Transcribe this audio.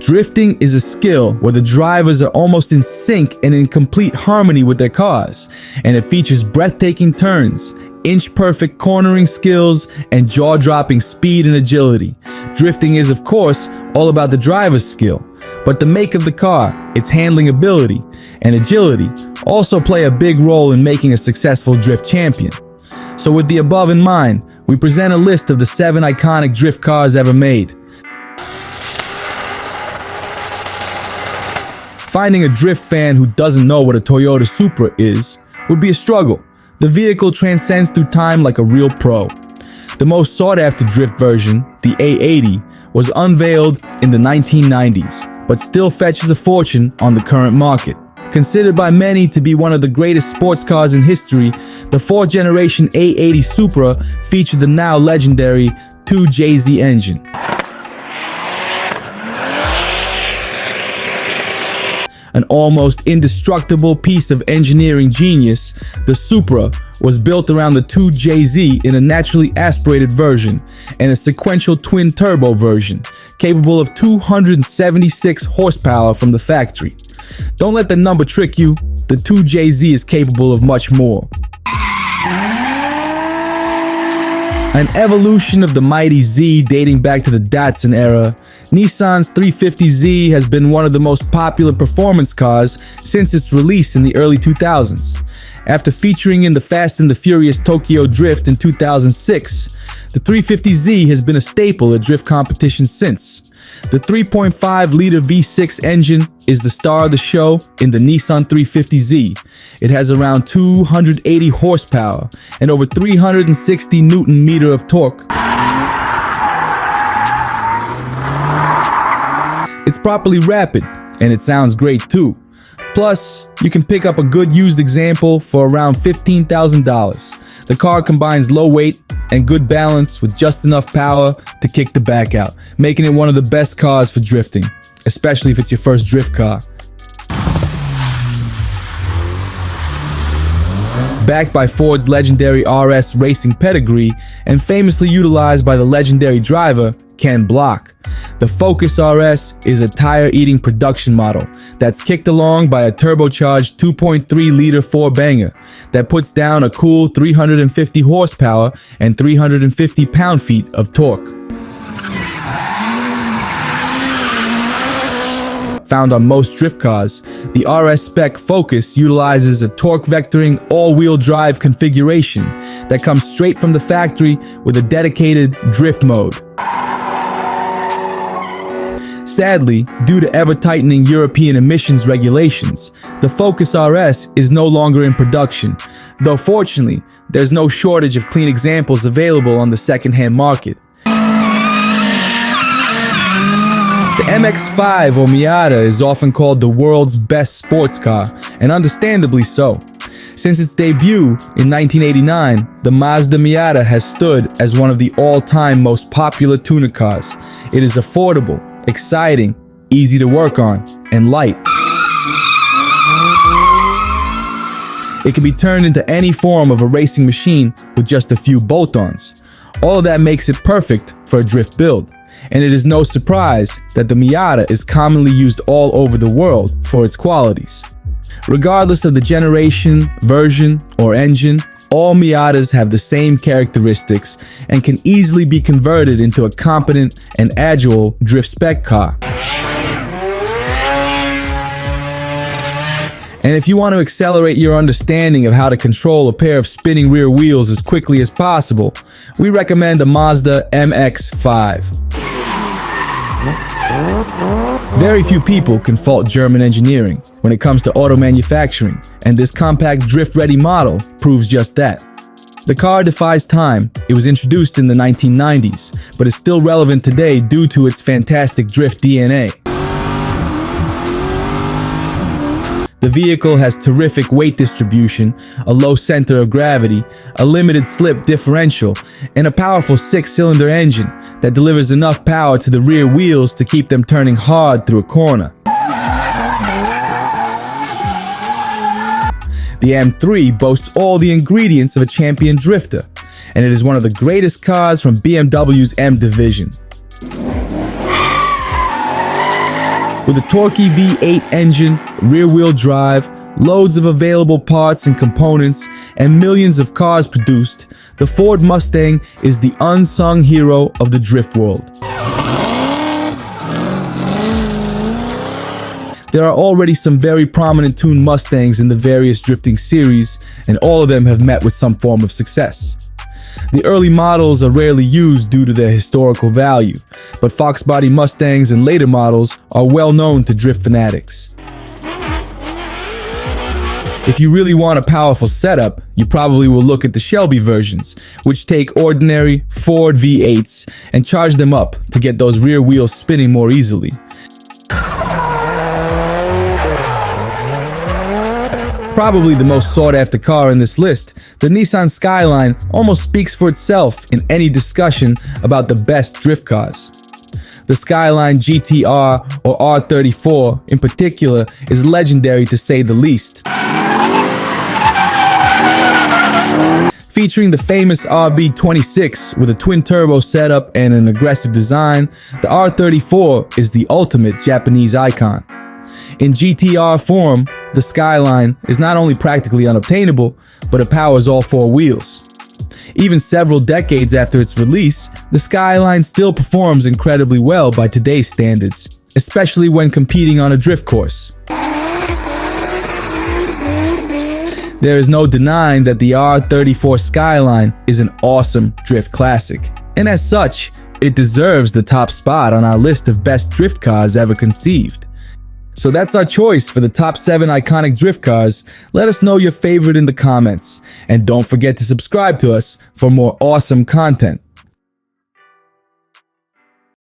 Drifting is a skill where the drivers are almost in sync and in complete harmony with their cars, and it features breathtaking turns, inch-perfect cornering skills, and jaw-dropping speed and agility. Drifting is, of course, all about the driver's skill, but the make of the car, its handling ability, and agility also play a big role in making a successful drift champion. So with the above in mind, we present a list of the 7 iconic drift cars ever made. Finding a drift fan who doesn't know what a Toyota Supra is would be a struggle. The vehicle transcends through time like a real pro. The most sought-after drift version, the A80, was unveiled in the 1990s, but still fetches a fortune on the current market. Considered by many to be one of the greatest sports cars in history, the 4th generation A80 Supra featured the now legendary 2JZ engine. An almost indestructible piece of engineering genius, the Supra was built around the 2JZ in a naturally aspirated version and a sequential twin-turbo version, capable of 276 horsepower from the factory. Don't let the number trick you, the 2JZ is capable of much more. An evolution of the mighty Z dating back to the Datsun era, Nissan's 350Z has been one of the most popular performance cars since its release in the early 2000s. After featuring in the Fast and the Furious Tokyo Drift in 2006, the 350Z has been a staple at drift competitions since. The 3.5-liter V6 engine is the star of the show in the Nissan 350Z. It has around 280 horsepower and over 360 Newton-meter of torque. It's properly rapid, and it sounds great too. Plus, you can pick up a good used example for around $15,000. The car combines low weight and good balance with just enough power to kick the back out, making it one of the best cars for drifting, especially if it's your first drift car. Backed by Ford's legendary RS racing pedigree and famously utilized by the legendary driver Ken Block, the Focus RS is a tire-eating production model that's kicked along by a turbocharged 2.3-liter 4-banger that puts down a cool 350 horsepower and 350 pound-feet of torque. Found on most drift cars, the RS Spec Focus utilizes a torque vectoring all-wheel drive configuration that comes straight from the factory with a dedicated drift mode. Sadly, due to ever-tightening European emissions regulations, the Focus RS is no longer in production, though fortunately, there's no shortage of clean examples available on the second-hand market. The MX-5 or Miata is often called the world's best sports car, and understandably so. Since its debut in 1989, the Mazda Miata has stood as one of the all-time most popular tuner cars. It is affordable, exciting, easy to work on, and light. It can be turned into any form of a racing machine with just a few bolt-ons. All of that makes it perfect for a drift build, and it is no surprise that the Miata is commonly used all over the world for its qualities. Regardless of the generation, version, or engine, all Miatas have the same characteristics and can easily be converted into a competent and agile drift spec car. And if you want to accelerate your understanding of how to control a pair of spinning rear wheels as quickly as possible, we recommend the Mazda MX-5. Very few people can fault German engineering when it comes to auto manufacturing, and this compact drift-ready model proves just that. The car defies time. It was introduced in the 1990s, but is still relevant today due to its fantastic drift DNA. The vehicle has terrific weight distribution, a low center of gravity, a limited slip differential, and a powerful 6-cylinder engine that delivers enough power to the rear wheels to keep them turning hard through a corner. The M3 boasts all the ingredients of a champion drifter, and it is one of the greatest cars from BMW's M division. With a torquey V8 engine, rear-wheel drive, loads of available parts and components, and millions of cars produced, the Ford Mustang is the unsung hero of the drift world. There are already some very prominent tuned Mustangs in the various drifting series, and all of them have met with some form of success. The early models are rarely used due to their historical value, but Fox body Mustangs and later models are well known to drift fanatics. If you really want a powerful setup, you probably will look at the Shelby versions, which take ordinary Ford V8s and charge them up to get those rear wheels spinning more easily. Probably the most sought after car in this list, the Nissan Skyline almost speaks for itself in any discussion about the best drift cars. The Skyline GTR or R34 in particular is legendary to say the least. Featuring the famous RB26 with a twin-turbo setup and an aggressive design, the R34 is the ultimate Japanese icon. In GTR form, the Skyline is not only practically unobtainable, but it powers all four wheels. Even several decades after its release, the Skyline still performs incredibly well by today's standards, especially when competing on a drift course. There is no denying that the R34 Skyline is an awesome drift classic, and as such, it deserves the top spot on our list of best drift cars ever conceived. So that's our choice for the top 7 iconic drift cars. Let us know your favorite in the comments, and don't forget to subscribe to us for more awesome content.